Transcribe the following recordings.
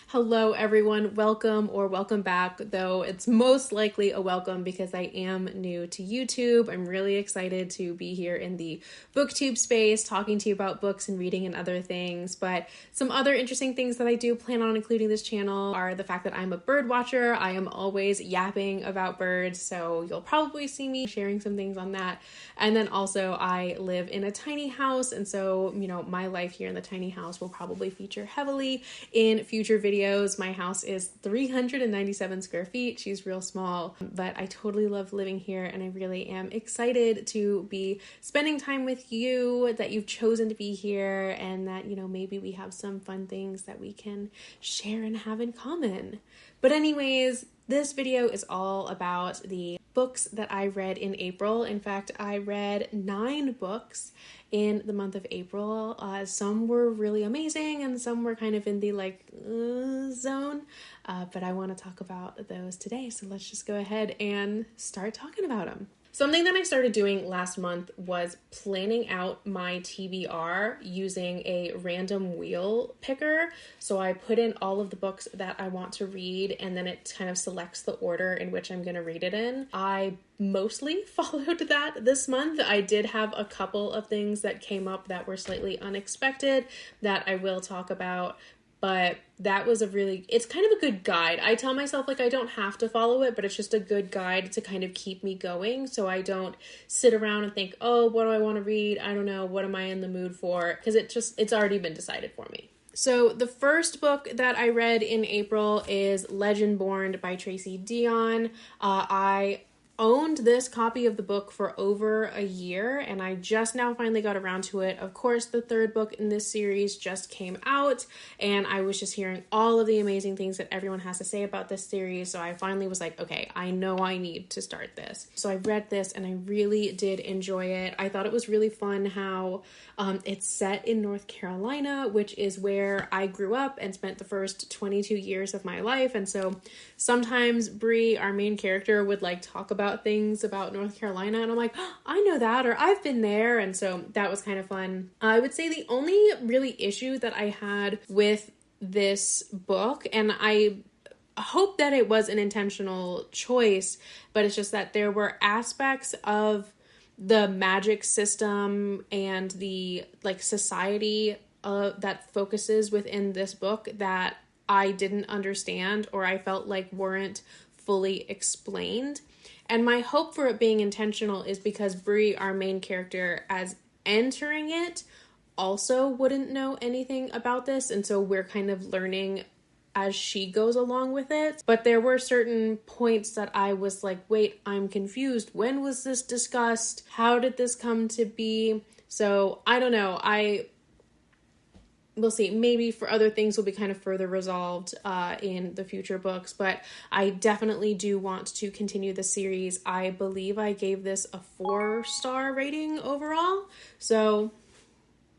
Hello everyone, welcome or welcome back, though it's most likely a welcome because I am new to YouTube. I'm really excited to be here in the booktube space talking to you about books and reading and other things. But some other interesting things that I do plan on including this channel are the fact that I'm a bird watcher. I am always yapping about birds, so you'll probably see me sharing some things on that. And then also I live in a tiny house, and so my life here in the tiny house will probably feature heavily in future videos. My house is 397 square feet. She's real small, but I totally love living here, and I really am excited to be spending time with you, that you've chosen to be here, and that, maybe we have some fun things that we can share and have in common. But anyways, this video is all about the books that I read in April. In fact, I read 9 books in the month of April. Some were really amazing and some were kind of in the zone, but I want to talk about those today. So let's just go ahead and start talking about them. Something that I started doing last month was planning out my TBR using a random wheel picker. So I put in all of the books that I want to read, and then it kind of selects the order in which I'm going to read it in. I mostly followed that this month. I did have a couple of things that came up that were slightly unexpected that I will talk about. But that was it's kind of a good guide. I tell myself I don't have to follow it, but it's just a good guide to kind of keep me going. So I don't sit around and think, oh, what do I want to read? I don't know. What am I in the mood for? Because it's already been decided for me. So the first book that I read in April is Legendborn by Tracy Deonn. I owned this copy of the book for over a year, and I just now finally got around to it. Of course, the third book in this series just came out, and I was just hearing all of the amazing things that everyone has to say about this series, so I finally was like, okay, I know I need to start this. So I read this, and I really did enjoy it. I thought it was really fun how it's set in North Carolina, which is where I grew up and spent the first 22 years of my life, and so sometimes Bree, our main character, would talk about things about North Carolina, and I'm like, oh, I know that, or I've been there, and so that was kind of fun. I would say the only really issue that I had with this book, and I hope that it was an intentional choice, but it's just that there were aspects of the magic system and the society that focuses within this book that I didn't understand, or I felt weren't fully explained. And my hope for it being intentional is because Bree, our main character, as entering it, also wouldn't know anything about this. And so we're kind of learning as she goes along with it. But there were certain points that I was like, wait, I'm confused. When was this discussed? How did this come to be? So I don't know. We'll see. Maybe for other things will be kind of further resolved in the future books, but I definitely do want to continue the series. I believe I gave this a 4-star rating overall, so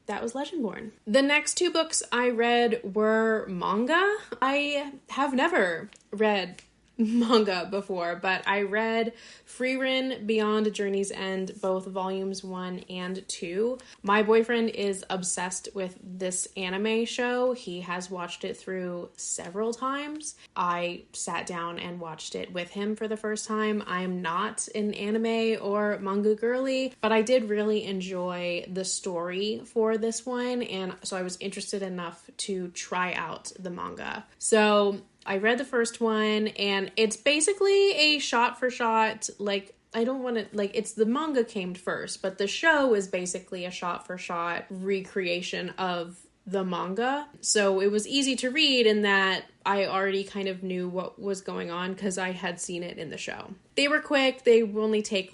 that was Legendborn. The next 2 books I read were manga. I have never read manga before, but I read Frieren Beyond Journey's End, both volumes 1 and 2. My boyfriend is obsessed with this anime show. He has watched it through several times. I sat down and watched it with him for the first time. I am not an anime or manga girly, but I did really enjoy the story for this one, and so I was interested enough to try out the manga. So I read the first one, and it's basically a shot-for-shot, it's the manga came first, but the show is basically a shot-for-shot recreation of the manga. So it was easy to read in that I already kind of knew what was going on because I had seen it in the show. They were quick. They only take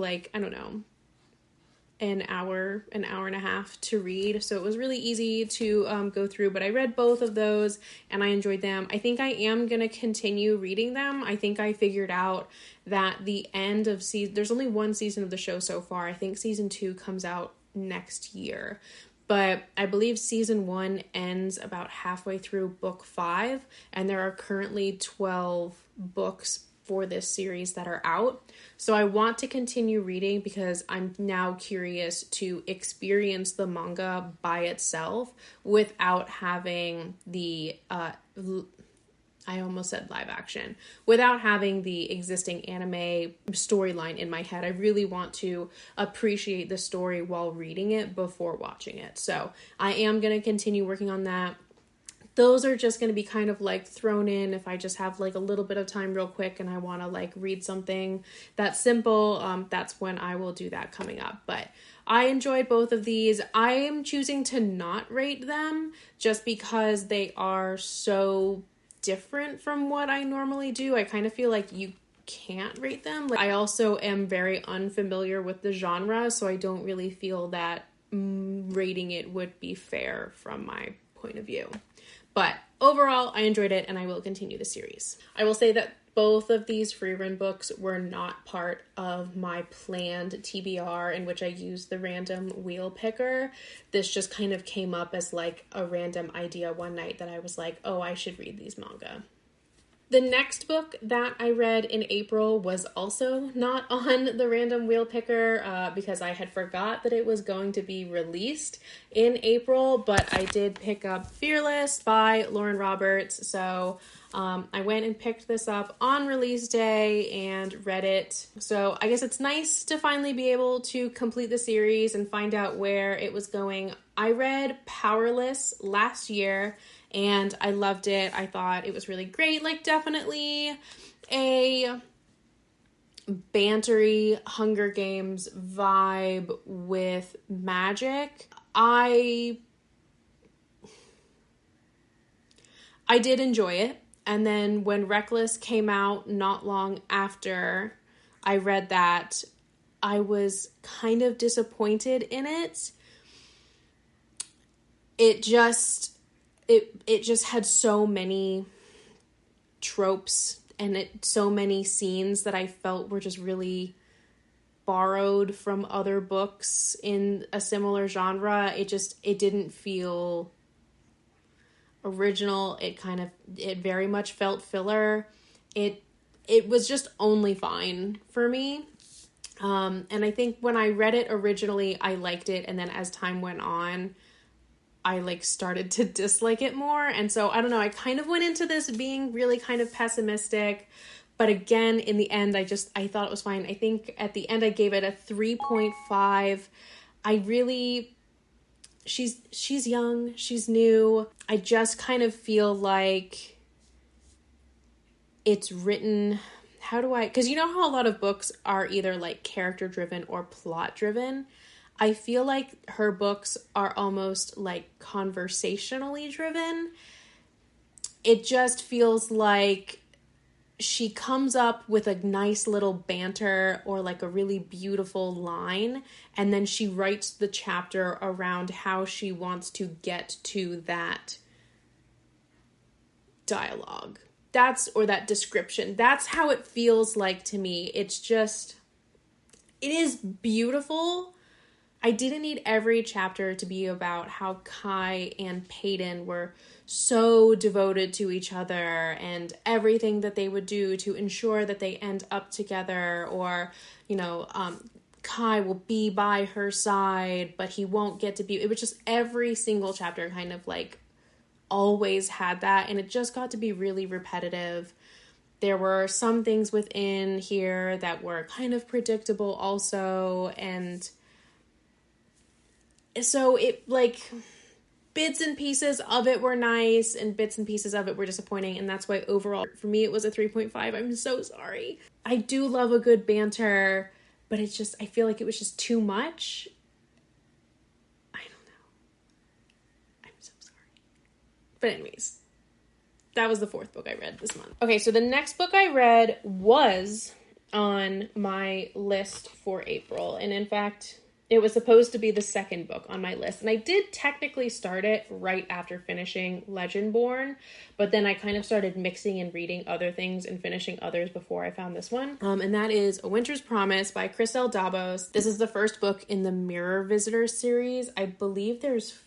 an hour and a half to read, so it was really easy to go through, but I read both of those and I enjoyed them. I think I am going to continue reading them. I think I figured out that the end of there's only 1 season of the show so far. I think season 2 comes out next year, but I believe season 1 ends about halfway through book 5, and there are currently 12 books for this series that are out. So I want to continue reading because I'm now curious to experience the manga by itself without having the I almost said live action, without having the existing anime storyline in my head. I really want to appreciate the story while reading it before watching it. So I am going to continue working on that. Those are just going to be kind of like thrown in if I just have like a little bit of time real quick and I want to like read something that's simple. That's when I will do that coming up. But I enjoyed both of these. I am choosing to not rate them just because they are so different from what I normally do. I kind of feel like you can't rate them. Like, I also am very unfamiliar with the genre, so I don't really feel that rating it would be fair from my point of view. But overall, I enjoyed it and I will continue the series. I will say that both of these free run books were not part of my planned TBR in which I used the random wheel picker. This just kind of came up as like a random idea one night that I was like, oh, I should read these manga. The next book that I read in April was also not on the random wheel picker because I had forgot that it was going to be released in April, but I did pick up Fearless by Lauren Roberts. So I went and picked this up on release day and read it. So I guess it's nice to finally be able to complete the series and find out where it was going. I read Powerless last year and I loved it. I thought it was really great. Like, definitely a bantery Hunger Games vibe with magic. I did enjoy it. And then when Reckless came out not long after I read that, I was kind of disappointed in it. It just had so many tropes and so many scenes that I felt were just really borrowed from other books in a similar genre. It didn't feel original. It very much felt filler. It was just only fine for me. And I think when I read it originally, I liked it. And then as time went on, I like started to dislike it more. And so I don't know, I kind of went into this being really kind of pessimistic, but again, in the end, I thought it was fine. I think at the end I gave it a 3.5. She's young, she's new. I just kind of feel like it's written, because you know how a lot of books are either like character driven or plot driven. I feel like her books are almost like conversationally driven. It just feels like she comes up with a nice little banter or like a really beautiful line, and then she writes the chapter around how she wants to get to that dialogue. That description. That's how it feels like to me. It is beautiful. I didn't need every chapter to be about how Kai and Peyton were so devoted to each other and everything that they would do to ensure that they end up together, or, Kai will be by her side, but he won't get to be. It was just every single chapter kind of like always had that, and it just got to be really repetitive. There were some things within here that were kind of predictable also, and so it like bits and pieces of it were nice and bits and pieces of it were disappointing, and that's why overall for me it was a 3.5. I'm so sorry. I do love a good banter, but I feel like it was just too much. I don't know. I'm so sorry. But anyways, that was the fourth book I read this month. Okay, so the next book I read was on my list for April, and in fact, it was supposed to be the second book on my list, and I did technically start it right after finishing Legendborn, but then I kind of started mixing and reading other things and finishing others before I found this one. And that is A Winter's Promise by Chris L. Dabos. This is the first book in the Mirror Visitors series. I believe there's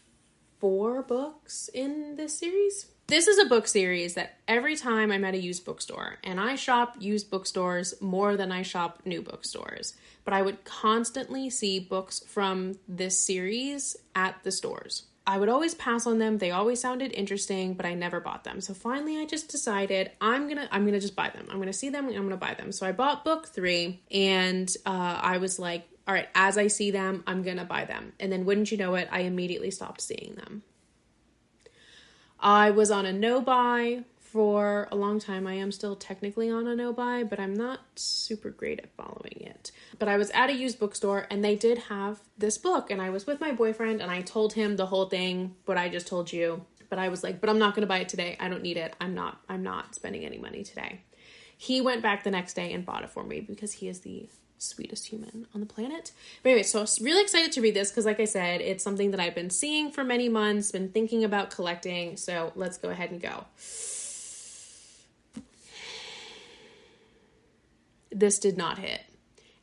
4 books in this series? This is a book series that every time I'm at a used bookstore, and I shop used bookstores more than I shop new bookstores, but I would constantly see books from this series at the stores. I would always pass on them. They always sounded interesting, but I never bought them. So finally I just decided I'm gonna just buy them. I'm gonna see them and I'm gonna buy them. So I bought book 3 and I was like, all right, as I see them, I'm gonna buy them. And then wouldn't you know it, I immediately stopped seeing them. I was on a no-buy for a long time. I am still technically on a no-buy, but I'm not super great at following it. But I was at a used bookstore and they did have this book, and I was with my boyfriend and I told him the whole thing, what I just told you. But I was like, but I'm not going to buy it today. I don't need it. I'm not spending any money today. He went back the next day and bought it for me because he is the sweetest human on the planet. But anyway, so I was really excited to read this because, like I said, it's something that I've been seeing for many months, been thinking about collecting. So let's go ahead and go. This did not hit.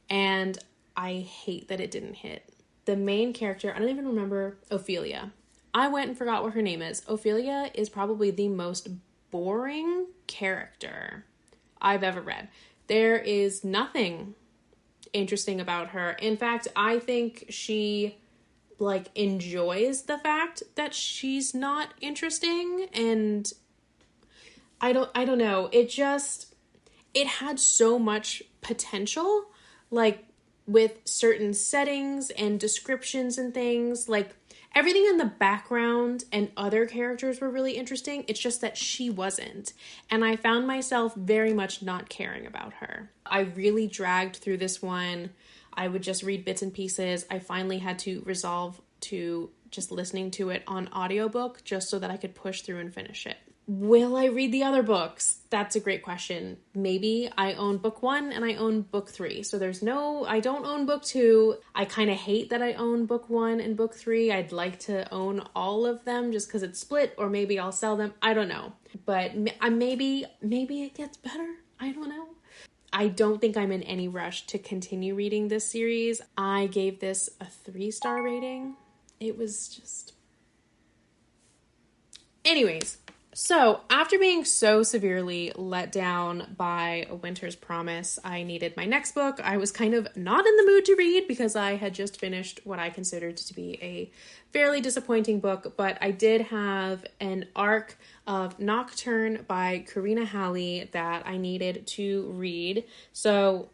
And I hate that it didn't hit. The main character, I don't even remember, Ophelia. I went and forgot what her name is. Ophelia is probably the most boring character I've ever read. There is nothing interesting about her. In fact, I think she enjoys the fact that she's not interesting, and I don't know. It had so much potential, with certain settings and descriptions and things, everything in the background and other characters were really interesting. It's just that she wasn't. And I found myself very much not caring about her. I really dragged through this one. I would just read bits and pieces. I finally had to resolve to just listening to it on audiobook just so that I could push through and finish it. Will I read the other books? That's a great question. Maybe. I own book 1 and I own book 3. So I don't own book 2. I kind of hate that I own book 1 and book 3. I'd like to own all of them just because it's split, or maybe I'll sell them. I don't know. But maybe it gets better. I don't know. I don't think I'm in any rush to continue reading this series. I gave this a 3-star rating. It was just... Anyways. So, after being so severely let down by A Winter's Promise, I needed my next book. I was kind of not in the mood to read because I had just finished what I considered to be a fairly disappointing book, but I did have an arc of Nocturne by Karina Halley that I needed to read. So,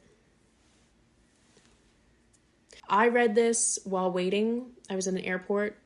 I read this while waiting. I was in an airport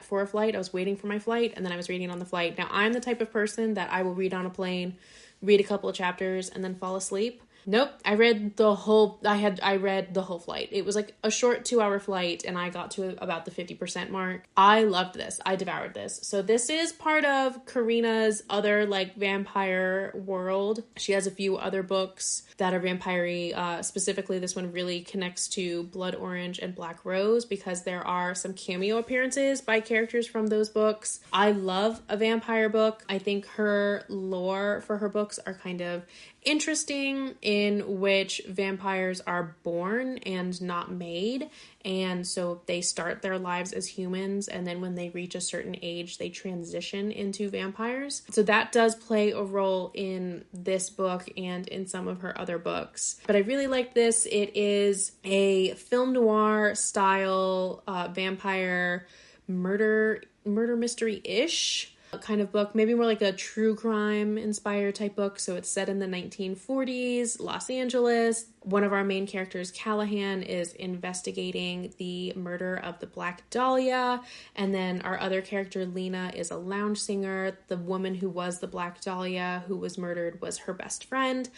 for a flight. I was waiting for my flight, and then I was reading on the flight. Now, I'm the type of person that I will read on a plane, read a couple of chapters, and then fall asleep. Nope, I read the whole flight. It was like a short 2-hour flight, and I got to about the 50% mark. I loved this. I devoured this. So this is part of Karina's other vampire world. She has a few other books that are vampire-y. Specifically, this one really connects to Blood Orange and Black Rose because there are some cameo appearances by characters from those books. I love a vampire book. I think her lore for her books are kind of interesting, in which vampires are born and not made, and so they start their lives as humans, and then when they reach a certain age they transition into vampires. So that does play a role in this book and in some of her other books. But I really like this. It is a film noir style vampire murder mystery-ish kind of book, maybe more like a true crime inspired type book. So it's set in the 1940s, Los Angeles. One of our main characters, Callahan, is investigating the murder of the Black Dahlia. And then our other character, Lena, is a lounge singer. The woman who was the Black Dahlia who was murdered was her best friend.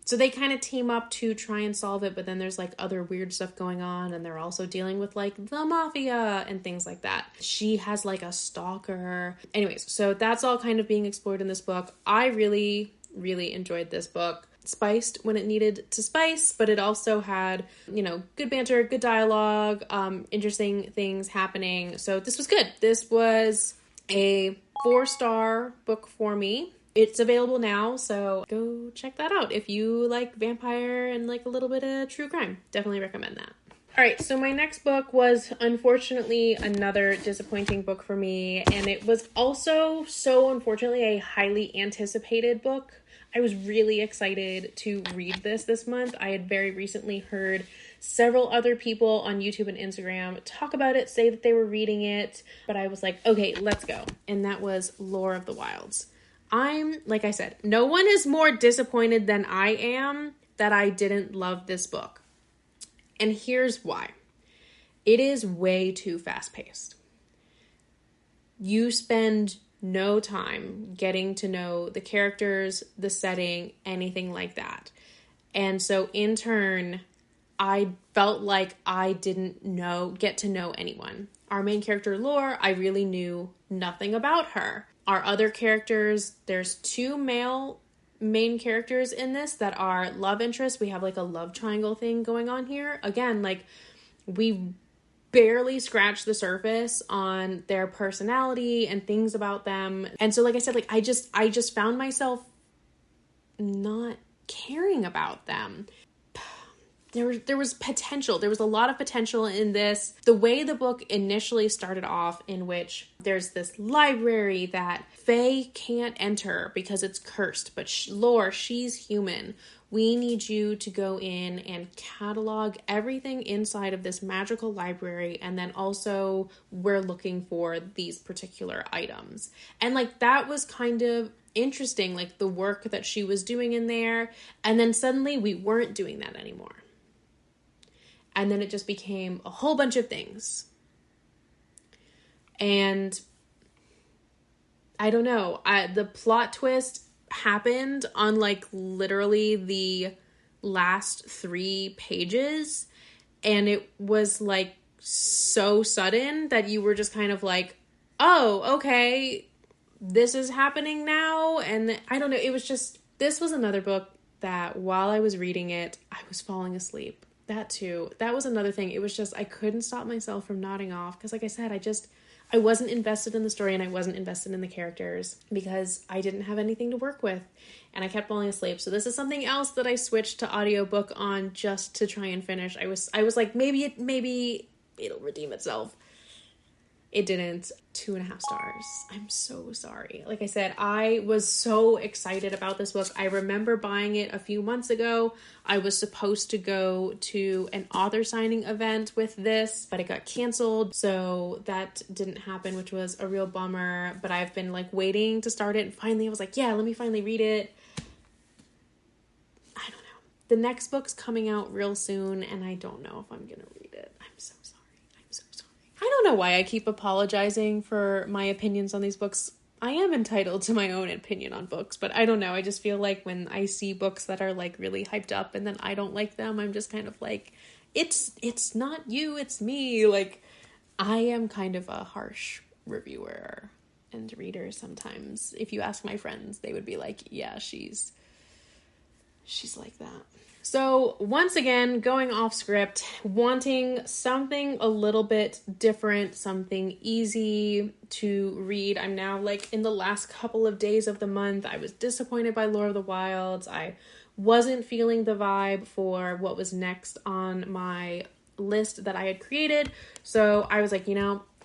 So they kind of team up to try and solve it, but then there's other weird stuff going on, and they're also dealing with the mafia and things like that. She has a stalker. Anyways, so that's all kind of being explored in this book. I really, really enjoyed this book. Spiced when it needed to spice, but it also had, good banter, good dialogue, interesting things happening. So this was good. This was a 4-star book for me. It's available now, so go check that out. If you like vampire and a little bit of true crime, definitely recommend that. All right, so my next book was unfortunately another disappointing book for me, and it was also so unfortunately a highly anticipated book. I was really excited to read this month. I had very recently heard several other people on YouTube and Instagram talk about it, say that they were reading it, but I was like, okay, let's go. And that was Lore of the Wilds. Like I said, no one is more disappointed than I am that I didn't love this book. And here's why. It is way too fast-paced. You spend no time getting to know the characters, the setting, anything like that. And so in turn, I felt like I didn't get to know anyone. Our main character, Lore, I really knew nothing about her. Our other characters, there's 2 male main characters in this that are love interests. We have like a love triangle thing going on here. Again, like we barely scratched the surface on their personality and things about them. And so like I said, like I just found myself not caring about them. There was potential. There was a lot of potential in this. The way the book initially started off, in which there's this library that Fae can't enter because it's cursed, but Lore, she's human. We need you to go in and catalog everything inside of this magical library, and then also we're looking for these particular items. And like that was kind of interesting, like the work that she was doing in there, and then suddenly we weren't doing that anymore. And then it just became a whole bunch of things. And I don't know. The plot twist happened on like literally the last 3 pages. And it was like so sudden that you were just kind of like, oh, okay, this is happening now. And I don't know. It was just, this was another book that while I was reading it, I was falling asleep. That too. That was another thing. It was just, I couldn't stop myself from nodding off. Because like I said, I wasn't invested in the story and I wasn't invested in the characters because I didn't have anything to work with. And I kept falling asleep. So this is something else that I switched to audiobook on just to try and finish. I was like, maybe it'll redeem itself. It didn't. 2.5 stars. I'm so sorry. Like I said, I was so excited about this book. I remember buying it a few months ago. I was supposed to go to an author signing event with this, but it got canceled. So that didn't happen, which was a real bummer. But I've been like waiting to start it. And finally I was like, yeah, let me finally read it. I don't know. The next book's coming out real soon and I don't know if I'm going to read it. I'm so sorry. I don't know why I keep apologizing for my opinions on these books. I am entitled to my own opinion on books, but I don't know. I just feel like when I see books that are like really hyped up and then I don't like them, I'm just kind of like, it's not you, it's me. Like, I am kind of a harsh reviewer and reader sometimes. If you ask my friends, they would be like, yeah, she's like that. So once again, going off script, wanting something a little bit different, something easy to read. I'm now like in the last couple of days of the month. I was disappointed by Lore of the Wilds. I wasn't feeling the vibe for what was next on my list that I had created. So I was like,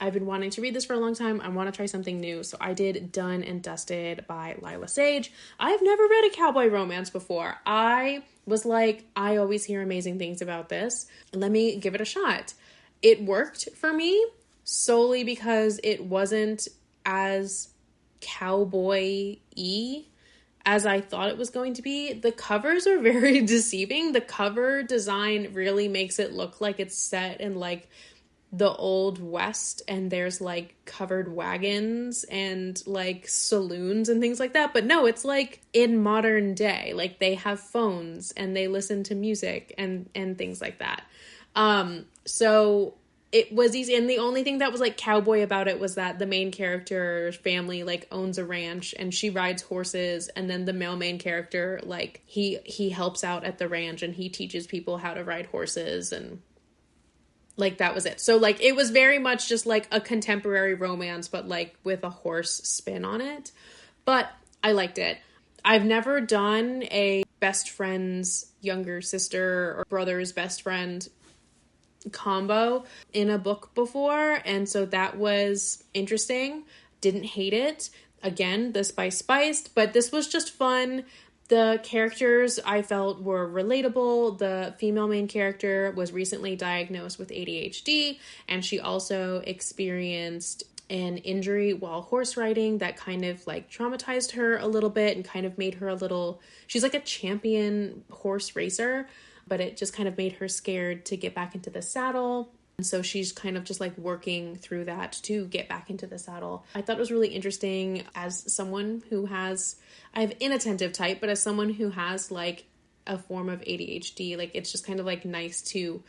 I've been wanting to read this for a long time. I want to try something new. So I did Done and Dusted by Lila Sage. I've never read a cowboy romance before. I was like, I always hear amazing things about this. Let me give it a shot. It worked for me solely because it wasn't as cowboy-y as I thought it was going to be. The covers are very deceiving. The cover design really makes it look like it's set in like the old west and there's like covered wagons and like saloons and things like that, but no, it's like in modern day. Like they have phones and they listen to music and things like that. So it was easy, and the only thing that was like cowboy about it was that the main character's family like owns a ranch and she rides horses, and then the male main character like he helps out at the ranch and he teaches people how to ride horses, and like that was it. So like it was very much just like a contemporary romance, but like with a horse spin on it. But I liked it. I've never done a best friend's younger sister or brother's best friend combo in a book before, and so that was interesting. Didn't hate it. Again, the spice spiced, but this was just fun. The characters I felt were relatable. The female main character was recently diagnosed with ADHD, and she also experienced an injury while horse riding that kind of like traumatized her a little bit and kind of made her a little, she's like a champion horse racer, but it just kind of made her scared to get back into the saddle. And so she's kind of just like working through that to get back into the saddle. I thought it was really interesting as someone who has, I have inattentive type, but as someone who has like a form of ADHD, like it's just kind of like nice to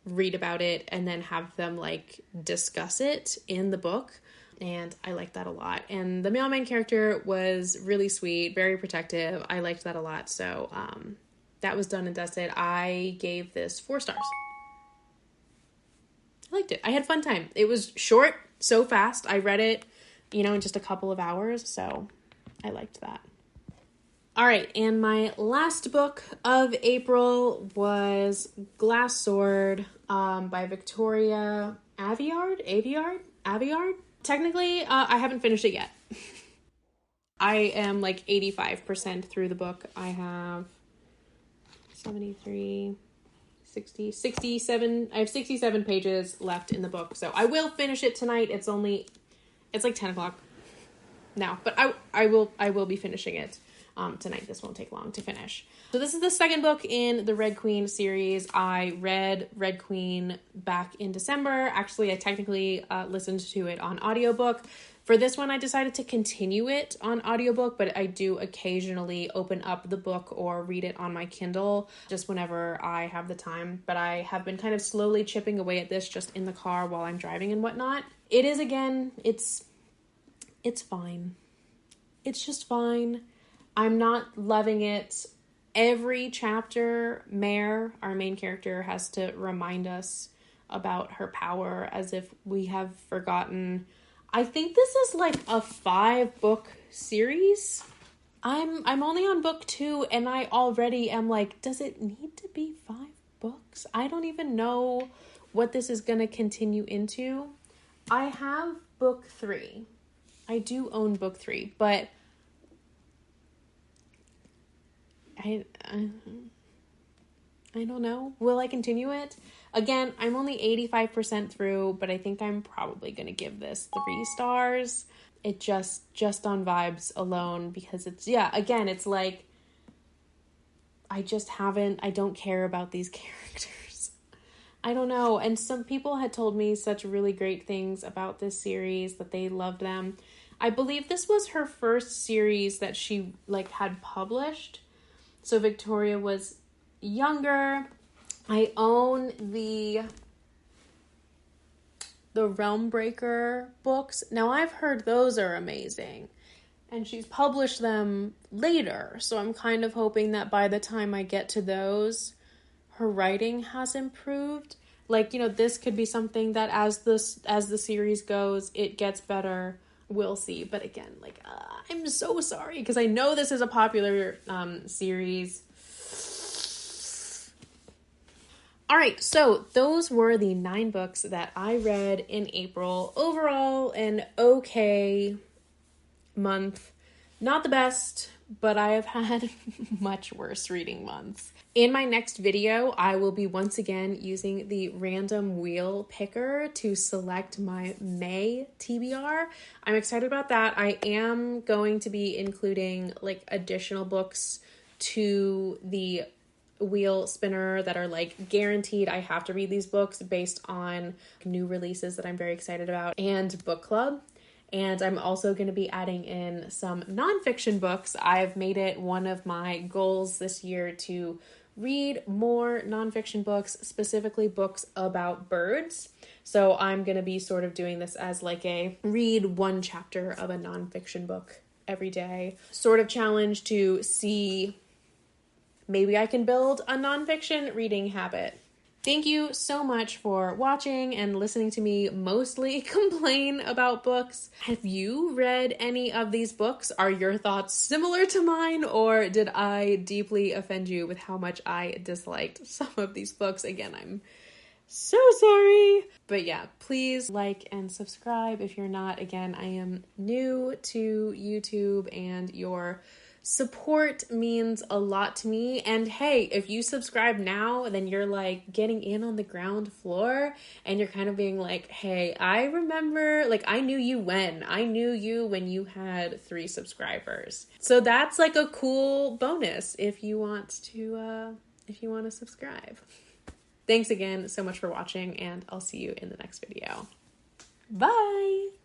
read about it and then have them like discuss it in the book. And I liked that a lot. And the male main character was really sweet, very protective. I liked that a lot. So that was done and dusted. I gave this 4 stars. I liked it. I had a fun time. It was short, so fast. I read it, in just a couple of hours. So I liked that. All right, and my last book of April was Glass Sword by Victoria Aveyard. Technically, I haven't finished it yet. I am like 85% through the book. I have 73, 60, 67. I have 67 pages left in the book, so I will finish it tonight. It's like 10 o'clock now, but I will be finishing it. Tonight. This won't take long to finish. So this is the second book in the Red Queen series. I read Red Queen back in December. Actually, I technically listened to it on audiobook. For this one, I decided to continue it on audiobook, but I do occasionally open up the book or read it on my Kindle just whenever I have the time. But I have been kind of slowly chipping away at this just in the car while I'm driving and whatnot. It is, again, it's fine. It's just fine. I'm not loving it. Every chapter, Mare, our main character, has to remind us about her power as if we have forgotten. I think this is like a 5-book series. I'm only on book 2 and I already am like, does it need to be 5 books? I don't even know what this is going to continue into. I have book 3. I do own book 3, but I don't know. Will I continue it? Again, I'm only 85% through, but I think I'm probably going to give this 3 stars. It just on vibes alone, because it's like, I don't care about these characters. I don't know. And some people had told me such really great things about this series, that they loved them. I believe this was her first series that she had published. So Victoria was younger. I own the Realmbreaker books. Now, I've heard those are amazing, and she's published them later. So I'm kind of hoping that by the time I get to those, her writing has improved. This could be something that as the series goes, it gets better. We'll see. But again, I'm so sorry, because I know this is a popular series. All right, so those were the 9 books that I read in April. Overall, an okay month. Not the best, but I have had much worse reading months. In my next video, I will be once again using the random wheel picker to select my May TBR. I'm excited about that. I am going to be including additional books to the wheel spinner that are guaranteed I have to read these books based on new releases that I'm very excited about, and book club. And I'm also going to be adding in some nonfiction books. I've made it one of my goals this year to read more nonfiction books, specifically books about birds. So I'm going to be sort of doing this as a read one chapter of a nonfiction book every day sort of challenge to see maybe I can build a nonfiction reading habit. Thank you so much for watching and listening to me mostly complain about books. Have you read any of these books? Are your thoughts similar to mine, or did I deeply offend you with how much I disliked some of these books? Again, I'm So sorry. But yeah, please like and subscribe if you're not. Again, I am new to YouTube and your support means a lot to me. And hey, if you subscribe now, then you're like getting in on the ground floor and you're kind of being like, hey, I remember, like, I knew you when you had 3 subscribers. So that's like a cool bonus if you want to subscribe. Thanks again so much for watching, and I'll see you in the next video. Bye!